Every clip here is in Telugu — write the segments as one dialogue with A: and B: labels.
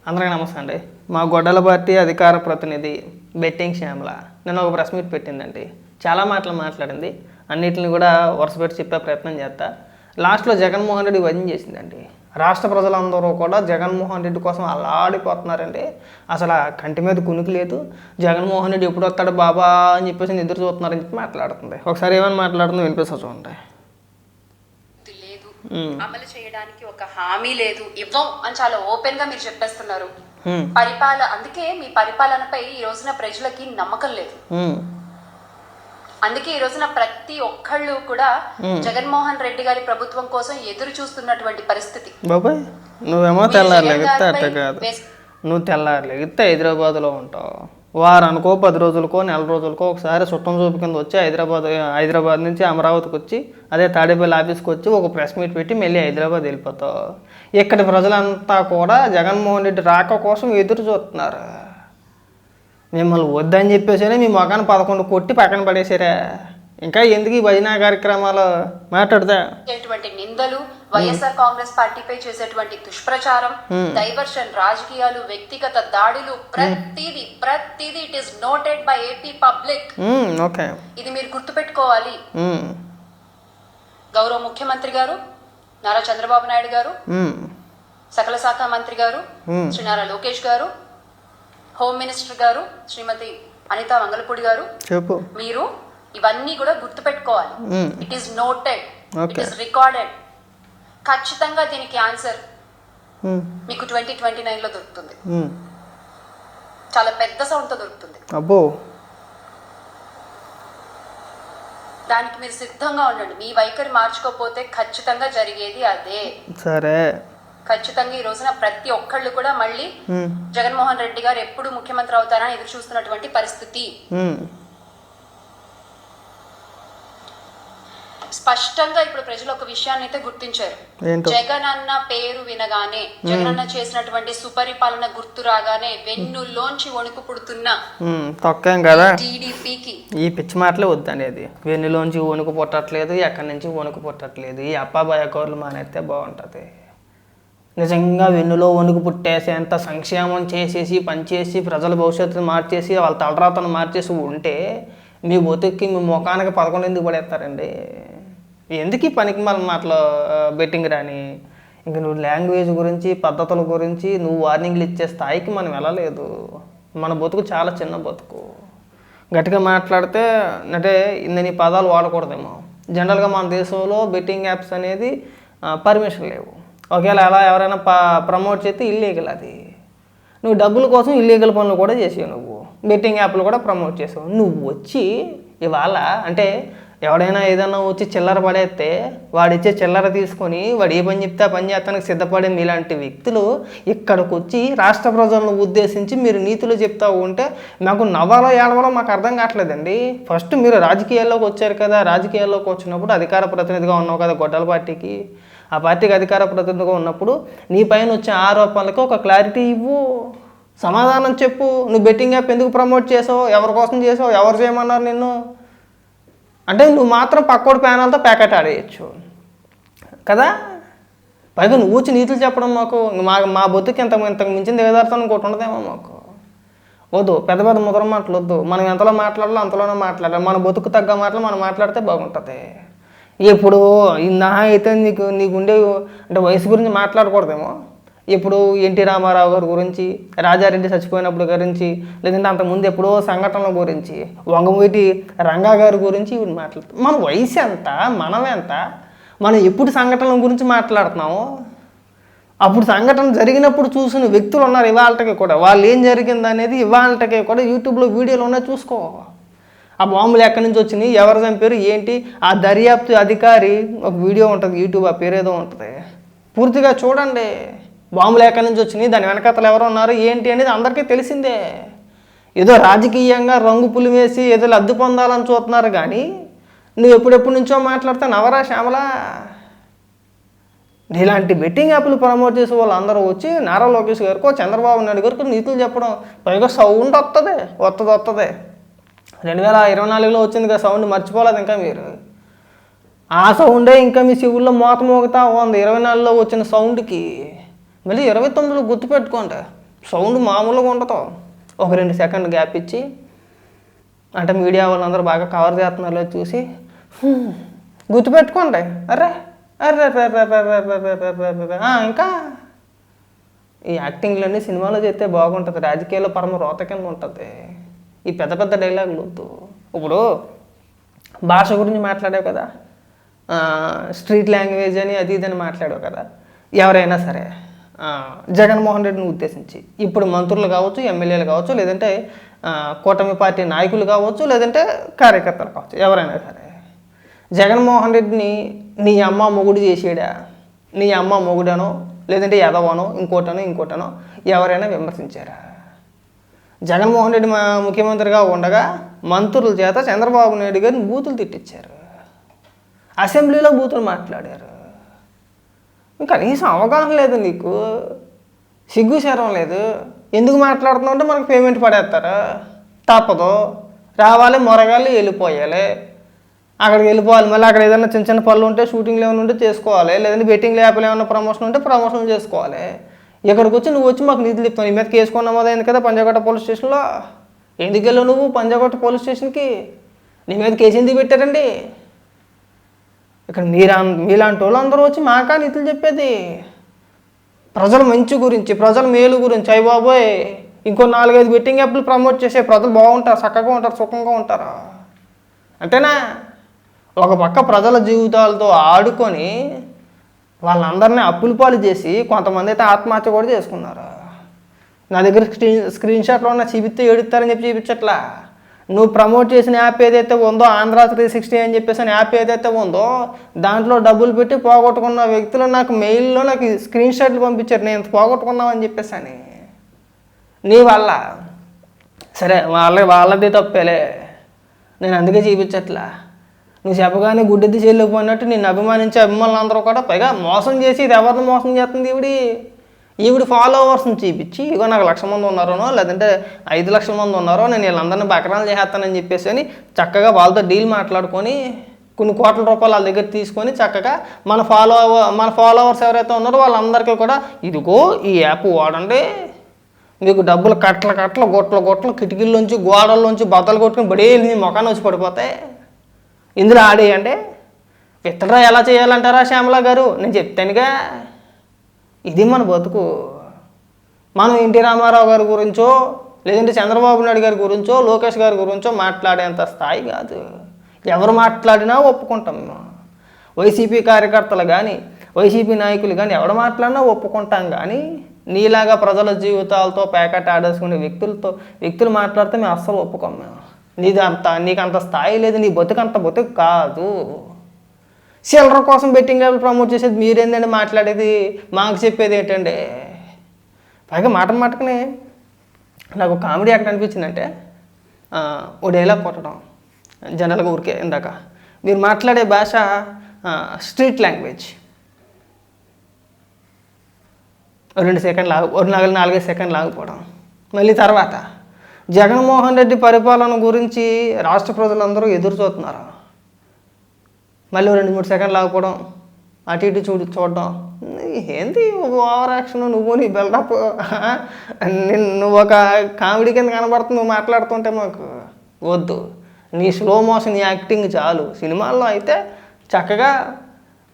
A: అందరికీ నమస్తే అండి. మా గొడ్డల పార్టీ అధికార ప్రతినిధి బెట్టింగ్ శ్యామల నేను ఒక ప్రెస్ మీట్ పెట్టిందండి. చాలా మాటలు మాట్లాడింది. అన్నిటిని కూడా వరుసపెట్టి చెప్పే ప్రయత్నం చేస్తా. లాస్ట్లో జగన్మోహన్ రెడ్డి వజన్ చేసిందండి. రాష్ట్ర ప్రజలందరూ కూడా జగన్మోహన్ రెడ్డి కోసం అల్లాడిపోతున్నారండి. అసలు కంటి మీద కునుకు లేదు. జగన్మోహన్ రెడ్డి ఎప్పుడు వస్తాడు బాబా అని చెప్పేసి ఎదురు చూస్తున్నారని చెప్పి మాట్లాడుతుంది. ఒకసారి ఏమని మాట్లాడుతుందో వినిపిస్తా చూడండి.
B: అమలు చేయడానికి ఒక హామీ లేదు, ఇవ్వం అని చాలా ఓపెన్ గా మీరు చెప్పేస్తున్నారు. అందుకే మీ పరిపాలనపై ఈ రోజున ప్రజలకి నమ్మకం లేదు. అందుకే ఈ రోజున ప్రతి ఒక్కళ్ళు కూడా జగన్మోహన్ రెడ్డి గారి ప్రభుత్వం కోసం ఎదురు చూస్తున్నటువంటి పరిస్థితి.
A: బాబాయ్ నువ్వేమో తెల్లారులేగితే హైదరాబాద్లో ఉంటావు. వారానికో 10 రోజులకో నెల రోజులకో ఒకసారి చుట్టం చూపు కింద వచ్చి హైదరాబాద్ నుంచి అమరావతికి వచ్చి అదే తాడేపల్లి ఆఫీస్కి వచ్చి ఒక ప్రెస్ మీట్ పెట్టి మళ్ళీ హైదరాబాద్ వెళ్ళిపోతావు. ఇక్కడి ప్రజలంతా కూడా జగన్మోహన్ రెడ్డి రాక కోసం ఎదురు చూస్తున్నారు. మిమ్మల్ని వద్దని చెప్పేసరి మీ మొఖాన్ని 11 కొట్టి పక్కన పడేసారా? ఇంకా ఎందుకు ఈ భజన కార్యక్రమాలు మాట్లాడదా?
B: నిందలు, వైఎస్ఆర్ కాంగ్రెస్ పార్టీపై చేసేటువంటి దుష్ప్రచారం, డైవర్షన్, రాజకీయాలు, వ్యక్తిగత దాడులు, ప్రతిదీ it is noted by AP public. ఇది మీరు గుర్తుపెట్టుకోవాలి. గౌరవ ముఖ్యమంత్రి గారు నారా చంద్రబాబు నాయుడు గారు, సకల శాఖ మంత్రి గారు శ్రీ నారా లోకేష్ గారు, హోమ్ మినిస్టర్ గారు శ్రీమతి అనితా మంగళపూడి గారు, మీరు ఇవన్నీ కూడా గుర్తుపెట్టుకోవాలి. It is noted, it is recorded. ఖచ్చితంగా దీనికి ఆన్సర్ మీకు 2029లో దొరుకుతుంది. చాలా పెద్ద సౌండ్ తో దొరుకుతుంది. దానికి మీరు సిద్ధంగా ఉండండి. మీ వైఖరి మార్చుకోకపోతే ఖచ్చితంగా జరిగేది అదే.
A: సరే,
B: ఖచ్చితంగా ఈ రోజున ప్రతి ఒక్కళ్ళు కూడా మళ్ళీ జగన్మోహన్ రెడ్డి గారు ఎప్పుడు ముఖ్యమంత్రి అవుతారని ఎదురు చూస్తున్నటువంటి పరిస్థితి. స్పష్టంగా ఇప్పుడు ప్రజలు ఒక విషయాన్ని అయితే గుర్తించారు. జగన్ అన్న పేరు వినగానే, జగన్ అన్న చేసినటువంటి సుపరిపాలన గుర్తు రాగానే వెన్నులోంచి వణుకు పుడుతున్న టీడీపీకి
A: ఈ పిచ్చి మాటలే వద్దనేది. వెన్నులోంచి వణుకు పుట్టట్లేదు, ఎక్కడి నుంచి వణుకు పుట్టట్లేదు. ఈ అప్పాబాయ కౌర్లు మానేస్తే బాగుంటది. నిజంగా వెన్నులో వణుకు పుట్టేసేంత సంక్షేమం చేసేసి పనిచేసి ప్రజల భవిష్యత్తును మార్చేసి వాళ్ళ తలరాతను మార్చేసి ఉంటే మీ బతుక్కి మీ ముఖానికి 11 ఎందుకు పడేస్తారండి? ఎందుకు ఈ పనికి మన మాటలో బెట్టింగ్ రాని? ఇంక నువ్వు లాంగ్వేజ్ గురించి పద్ధతుల గురించి నువ్వు వార్నింగ్లు ఇచ్చే స్థాయికి మనం వెళ్ళలేదు. మన బతుకు చాలా చిన్న బతుకు. గట్టిగా మాట్లాడితే అంటే ఇన్ని పదాలు వాడకూడదేమో. జనరల్గా మన దేశంలో బెట్టింగ్ యాప్స్ అనేది పర్మిషన్ లేవు. ఒకవేళ అలా ఎవరైనా ప్రమోట్ చేస్తే ఇల్లీగల్. అది నువ్వు డబ్బుల కోసం ఇల్లీగల్ పనులు కూడా చేసావు. నువ్వు బెట్టింగ్ యాప్లు కూడా ప్రమోట్ చేసావు. నువ్వు వచ్చి ఇవాళ అంటే ఎవడైనా ఏదైనా వచ్చి చిల్లర పడేస్తే వాడిచ్చే చిల్లర తీసుకొని వాడు ఏ పని చెప్తే ఆ పని చేస్తానికి సిద్ధపడింది. ఇలాంటి వ్యక్తులు ఇక్కడికి వచ్చి రాష్ట్ర ప్రజలను ఉద్దేశించి మీరు నీతులు చెప్తా ఉంటే నాకు నవ్వాలో ఏడవాలో మాకు అర్థం కావట్లేదండి. ఫస్ట్ మీరు రాజకీయాల్లోకి వచ్చారు కదా, రాజకీయాల్లోకి వచ్చినప్పుడు అధికార ప్రతినిధిగా ఉన్నావు కదా గొడ్డల పార్టీకి. ఆ పార్టీకి అధికార ప్రతినిధిగా ఉన్నప్పుడు నీ పైన వచ్చే ఆరోపణలకు ఒక క్లారిటీ ఇవ్వు, సమాధానం చెప్పు. నువ్వు బెట్టింగ్ యాప్ ఎందుకు ప్రమోట్ చేసావు, ఎవరి కోసం చేసావు, ఎవరు చేయమన్నారు నిన్ను అంటే నువ్వు మాత్రం పక్కోడి ప్యానల్తో ప్యాకెట్ ఆడేయచ్చు కదా. పైగా నువ్వు వచ్చి నీతులు చెప్పడం మాకు మా బొత్తుకి ఇంతకు మించిన దిగదార్థం ఇంకోటి ఉండదేమో మాకు. వద్దు, పెద్ద పెద్ద ముద్ర మాటలు వద్దు. మనం ఎంతలో మాట్లాడాలో అంతలోనే మాట్లాడాలి. మన బతుకు తగ్గ మాటలు మనం మాట్లాడితే బాగుంటుంది. ఇప్పుడు నా అయితే నీకుండే అంటే వయసు గురించి మాట్లాడకూడదేమో. ఇప్పుడు ఎన్టీ రామారావు గారి గురించి, రాజారెడ్డి చచ్చిపోయినప్పుడు గురించి, లేదంటే అంతకుముందు ఎప్పుడో సంఘటనల గురించి, వంగమూటి రంగా గారి గురించి ఇవి మాట్లాడుతాం. మన వయసు ఎంత, మనం ఎంత, మనం ఎప్పుడు సంఘటనల గురించి మాట్లాడుతున్నాము. అప్పుడు సంఘటన జరిగినప్పుడు చూసిన వ్యక్తులు ఉన్నారు ఇవాళకి కూడా. వాళ్ళు ఏం జరిగింది అనేది ఇవాళకి కూడా యూట్యూబ్లో వీడియోలు ఉన్నాయి, చూసుకో. ఆ బాంబులు ఎక్కడి నుంచి వచ్చినాయి, ఎవరు చంపారు, ఏంటి, ఆ దర్యాప్తు అధికారి ఒక వీడియో ఉంటుంది యూట్యూబ్, ఆ పేరు ఏదో ఉంటుంది, పూర్తిగా చూడండి. బాంబులు ఎక్కడి నుంచి వచ్చినాయి, దాని వెనకతలు ఎవరు ఉన్నారు ఏంటి అనేది అందరికీ తెలిసిందే. ఏదో రాజకీయంగా రంగు పులిమేసి ఏదో లబ్ధి పొందాలని చూస్తున్నారు కానీ నువ్వు ఎప్పుడెప్పటి నుంచో మాట్లాడితే నవరా శ్యామల. ఇలాంటి బెట్టింగ్ యాప్లు ప్రమోట్ చేసే వాళ్ళు అందరూ వచ్చి నారా లోకేష్ గారికో చంద్రబాబు నాయుడు గారికి నీతులు చెప్పడం, పైగా సౌండ్ వస్తుంది 2024లో వచ్చింది కదా సౌండ్, మర్చిపోలేదు ఇంకా మీరు. ఆ సౌండే ఇంకా మీ చెవుల్లో మోత మోగుతా ఉంది 24లో వచ్చిన సౌండ్కి. మళ్ళీ 29లో గుర్తుపెట్టుకోండి, సౌండ్ మామూలుగా ఉండదు. ఒక 2 సెకండ్లు గ్యాప్ ఇచ్చి, అంటే మీడియా వాళ్ళందరూ బాగా కవర్ చేస్తున్నారో చూసి గుర్తుపెట్టుకోండి. అరే అరే ఇంకా ఈ యాక్టింగ్లన్నీ సినిమాలో చేస్తే బాగుంటుంది, రాజకీయాల్లో పరమ రోత కింద ఉంటుంది. ఈ పెద్ద పెద్ద డైలాగులు వద్దు. ఇప్పుడు భాష గురించి మాట్లాడావు కదా, స్ట్రీట్ లాంగ్వేజ్ అని అది ఇదని మాట్లాడావు కదా. ఎవరైనా సరే జగన్మోహన్ రెడ్డిని ఉద్దేశించి ఇప్పుడు మంత్రులు కావచ్చు, ఎమ్మెల్యేలు కావచ్చు, లేదంటే కూటమి పార్టీ నాయకులు కావచ్చు, లేదంటే కార్యకర్తలు కావచ్చు, ఎవరైనా సరే జగన్మోహన్ రెడ్డిని నీ అమ్మ మొగుడు చేసాడా, నీ అమ్మ మొగుడనో, లేదంటే ఎదవనో, ఇంకోటనో ఎవరైనా విమర్శించారా? జగన్మోహన్ రెడ్డి ముఖ్యమంత్రిగా ఉండగా మంత్రుల చేత చంద్రబాబు నాయుడు గారిని బూతులు తిట్టించారు, అసెంబ్లీలో బూతులు మాట్లాడారు. కనీసం అవగాహన లేదు నీకు, సిగ్గు శరం లేదు. ఎందుకు మాట్లాడుతున్నావు అంటే మనకు పేమెంట్ పడేస్తారా? తప్పదు, రావాలి, మొరగాలి, వెళ్ళిపోయాలి. అక్కడికి వెళ్ళిపోవాలి, మళ్ళీ అక్కడ ఏదైనా చిన్న చిన్న పనులు ఉంటే, షూటింగ్లు ఏమైనా ఉంటే చేసుకోవాలి, లేదంటే బెట్టింగ్ యాప్లు ఏమైనా ప్రమోషన్ ఉంటే ప్రమోషన్ చేసుకోవాలి. ఇక్కడికి వచ్చి నువ్వు వచ్చి మాకు నిధులు ఇస్తావు. నీ మీద కేసు నమోదైంది కదా పంజాగుట్ట పోలీస్ స్టేషన్లో. ఎందుకు వెళ్ళావు నువ్వు పంజాగుట్ట పోలీస్ స్టేషన్కి? నీ మీద కేసు ఎందుకు పెట్టారండి? ఇక్కడ మీలాంటి వాళ్ళు అందరూ వచ్చి మాకా నిధులు చెప్పేది ప్రజల మంచి గురించి, ప్రజల మేలు గురించి. అయ్య బాబోయ్, ఇంకో 4-5 బెట్టింగ్ యాప్లు ప్రమోట్ చేసే ప్రజలు బాగుంటారు, చక్కగా ఉంటారు, సుఖంగా ఉంటారా? అంతేనా? ఒక పక్క ప్రజల జీవితాలతో ఆడుకొని వాళ్ళందరినీ అప్పుల పాలు చేసి కొంతమంది అయితే ఆత్మహత్య కూడా చేసుకున్నారు. నా దగ్గర స్క్రీన్ షాట్లో ఉన్న చూపిస్తే ఏడుస్తారని చెప్పి చూపించట్లా. నువ్వు ప్రమోట్ చేసిన యాప్ ఏదైతే ఉందో, ఆంధ్ర 360 అని చెప్పేసి యాప్ ఏదైతే ఉందో, దాంట్లో డబ్బులు పెట్టి పోగొట్టుకున్న వ్యక్తులు నాకు మెయిల్లో నాకు స్క్రీన్ షాట్లు పంపించారు, నేను పోగొట్టుకున్నామని చెప్పేసి అని. నీ వల్ల సరే, వాళ్ళది తప్పేలే, నేను అందుకే చూపించట్లా. నువ్వు చెప్పగానే గుడ్డెద్ది చెల్లిపోయినట్టు నిన్ను అభిమానించే అభిమానులు అందరూ కూడా పైగా మోసం చేసి, ఇది ఎవరిని మోసం చేస్తుంది? ఈవిడి ఫాలోవర్స్ని చూపించి, ఇగో నాకు 1,00,000 మంది ఉన్నారనో, లేదంటే 5 లక్షల మంది ఉన్నారో, నేను వీళ్ళందరినీ బకరాలు చేస్తానని చెప్పేసి అని చక్కగా వాళ్ళతో డీల్ మాట్లాడుకొని కొన్ని కోట్ల రూపాయలు వాళ్ళ దగ్గర తీసుకొని చక్కగా మన ఫాలోవర్స్ ఎవరైతే ఉన్నారో వాళ్ళందరికీ కూడా ఇదిగో ఈ యాప్ వాడండి, మీకు డబ్బులు కట్టలు గొట్టలు కిటికీల్లోంచి గోడల్లోంచి బద్దలు కొట్టుకుని బడేలు నీ ముఖాన్ని వచ్చి పడిపోతాయి, ఇందులో ఆడేయండి. విత్తడ్రా ఎలా చేయాలంటారా శ్యామలా గారు? నేను చెప్తానుగా. ఇది మన బతుకు. మనం ఎన్టీ రామారావు గారి గురించో, లేదంటే చంద్రబాబు నాయుడు గారి గురించో, లోకేష్ గారి గురించో మాట్లాడేంత స్థాయి కాదు. ఎవరు మాట్లాడినా ఒప్పుకుంటాం. వైసీపీ కార్యకర్తలు కానీ, వైసీపీ నాయకులు కానీ ఎవడు మాట్లాడినా ఒప్పుకుంటాం. కానీ నీలాగా ప్రజల జీవితాలతో ప్యాకెట్ ఆడేసుకునే వ్యక్తులు మాట్లాడితే మేము అస్సలు ఒప్పుకోం. మేము నీకు అంత స్థాయి లేదు, నీ బతుకంత బతుకు కాదు. చిల్లర కోసం బెట్టింగ్ యాప్లు ప్రమోట్ చేసేది మీరేందండి మాట్లాడేది? మాకు చెప్పేది ఏంటండి? పైగా మాటకునే నాకు కామెడీ ఎక్కడ అనిపించిందంటే, ఓ డైలాగ్ కొట్టడం జనరల్గా ఊరికే. ఇందాక మీరు మాట్లాడే భాష స్ట్రీట్ లాంగ్వేజ్. 2 సెకండ్లు 4-5 సెకండ్లు ఆగిపోవడం. మళ్ళీ తర్వాత జగన్మోహన్ రెడ్డి పరిపాలన గురించి రాష్ట్ర ప్రజలందరూ ఎదురు చూస్తున్నారు. మళ్ళీ 2-3 సెకండ్లు ఆగిపోవడం, అటు ఇటు చూడడం. ఏంది ఓవర్ యాక్షన్? నువ్వు నీ బిల్డప్, నువ్వు ఒక కామెడీ కింద కనబడుతుంది నువ్వు మాట్లాడుతుంటే. మాకు వద్దు నీ స్లో మోషన్ యాక్టింగ్ చాలు. సినిమాల్లో అయితే చక్కగా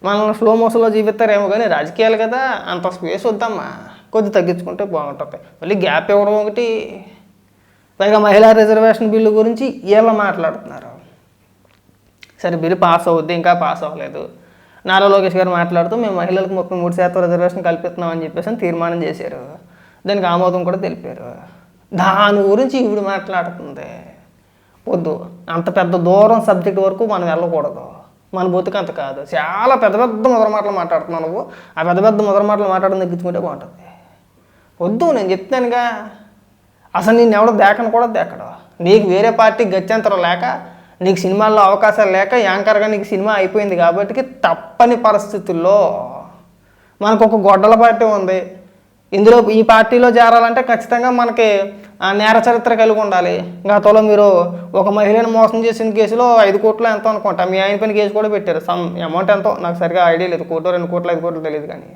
A: మనల్ని స్లో మోషన్లో చూపిస్తారేమో, కానీ రాజకీయాలు కదా, అంత స్పేస్ వద్దమ్మా, కొద్ది తగ్గించుకుంటే బాగుంటుంది. మళ్ళీ గ్యాప్ ఇవ్వడం ఒకటి. పైగా మహిళా రిజర్వేషన్ బిల్లు గురించి వీళ్ళు మాట్లాడుతున్నారు. సరే, బిల్లు పాస్ అవుద్ది, ఇంకా పాస్ అవ్వలేదు. నారా లోకేష్ గారు మాట్లాడుతూ మేము మహిళలకు 33% రిజర్వేషన్ కల్పిస్తున్నామని చెప్పేసి తీర్మానం చేశారు. దానికి ఆమోదం కూడా తెలిపారు. దాని గురించి ఇప్పుడు మాట్లాడుతుంది. వద్దు, అంత పెద్ద దూరం సబ్జెక్ట్ వరకు మనం వెళ్ళకూడదు. మన బతుకు అంత కాదు. చాలా పెద్ద మొదటి మాటలు మాట్లాడుతున్నావు నువ్వు. ఆ పెద్ద మొదటి మాటలు మాట్లాడడం తగ్గించుకుంటే బాగుంటుంది. వద్దు, నేను చెప్తానుగా. అసలు నేను ఎవడో దేకను కూడా దేకడు. నీకు వేరే పార్టీకి గత్యంతరం లేక, నీకు సినిమాల్లో అవకాశాలు లేక, యాంకర్గా నీకు సినిమా అయిపోయింది కాబట్టి తప్పని పరిస్థితుల్లో మనకు ఒక గొడ్డల పార్టీ ఉంది. ఇందులో ఈ పార్టీలో చేరాలంటే ఖచ్చితంగా మనకి నేర చరిత్ర కలిగి ఉండాలి. గతంలో మీరు ఒక మహిళను మోసం చేసిన కేసులో 5 కోట్లు ఎంతో అనుకుంటా, మీ ఆయన పైన కేసు కూడా పెట్టారు. సమ్ అమౌంట్ ఎంతో నాకు సరిగా ఐడియా లేదు, 1 కోటి 2 కోట్లు 5 కోట్లు తెలియదు, కానీ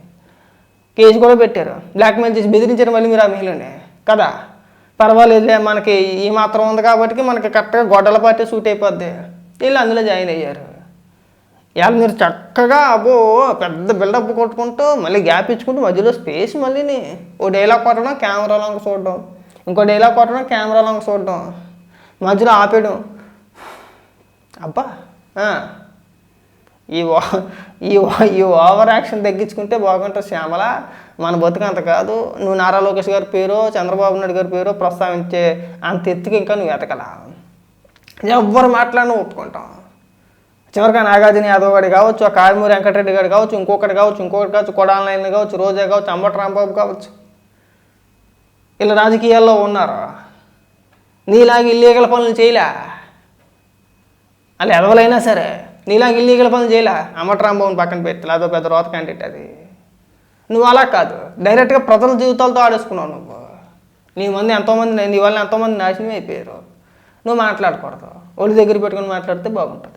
A: కేసు కూడా పెట్టారు. బ్లాక్మెయిల్ చేసి బెదిరించారు మళ్ళీ మీరు ఆ మహిళని. కదా, పర్వాలేదులే మనకి ఈ మాత్రం ఉంది కాబట్టి మనకి కరెక్ట్గా గొడ్డల పార్టీ సూట్ అయిపోద్ది, వీళ్ళు అందులో జాయిన్ అయ్యారు. ఇవాళ మీరు చక్కగా అబ్బో పెద్ద బిల్డప్ కొట్టుకుంటూ మళ్ళీ గ్యాప్ ఇచ్చుకుంటూ మధ్యలో స్పేస్ మళ్ళీని ఓ డైలాగ్ కొట్టడం కెమెరాలోకి చూడడం, ఇంకో డైలాగ్ కొట్టడం కెమెరాలోకి చూడడం, మధ్యలో ఆపేయడం. అబ్బా ఈ ఓవర్ యాక్షన్ తగ్గించుకుంటే బాగుంటుంది శ్యామల. మన బతుకు అంత కాదు. నువ్వు నారా లోకేష్ గారి పేరు చంద్రబాబు నాయుడు గారి పేరు ప్రస్తావించే అంత ఎత్తుకి ఇంకా నువ్వు ఎతకలా. ఎవ్వరు మాట్లాడినా ఒప్పుకుంటాం. చివరిగా నాగార్జున యాదవ్ గారి కావచ్చు, ఆ కారుమూరి వెంకటరెడ్డి గారు కావచ్చు, ఇంకొకటి కావచ్చు, కొడాలి నాయన కావచ్చు, రోజా కావచ్చు, అంబటి రాంబాబు కావచ్చు, ఇలా రాజకీయాల్లో ఉన్నారు. నీలాగా ఇల్లీగల్ పనులు చేయలే వాళ్ళు ఎదవలైనా సరే, నీలాగా ఇల్లీగల్ పనులు చేయలే. అంబటి రాంబాబుని పక్కన పెట్టి అదో పెద్ద రోత క్యాండిడేట్ అది. నువ్వు అలా కాదు, డైరెక్ట్గా ప్రజల జీవితాలతో ఆడేసుకున్నావు. నువ్వు నీ వల్ల ఎంతోమంది నాశనం అయిపోయారు. నువ్వు మాట్లాడకూడదు, ఒళ్ళు దగ్గర పెట్టుకుని మాట్లాడితే బాగుంటుంది.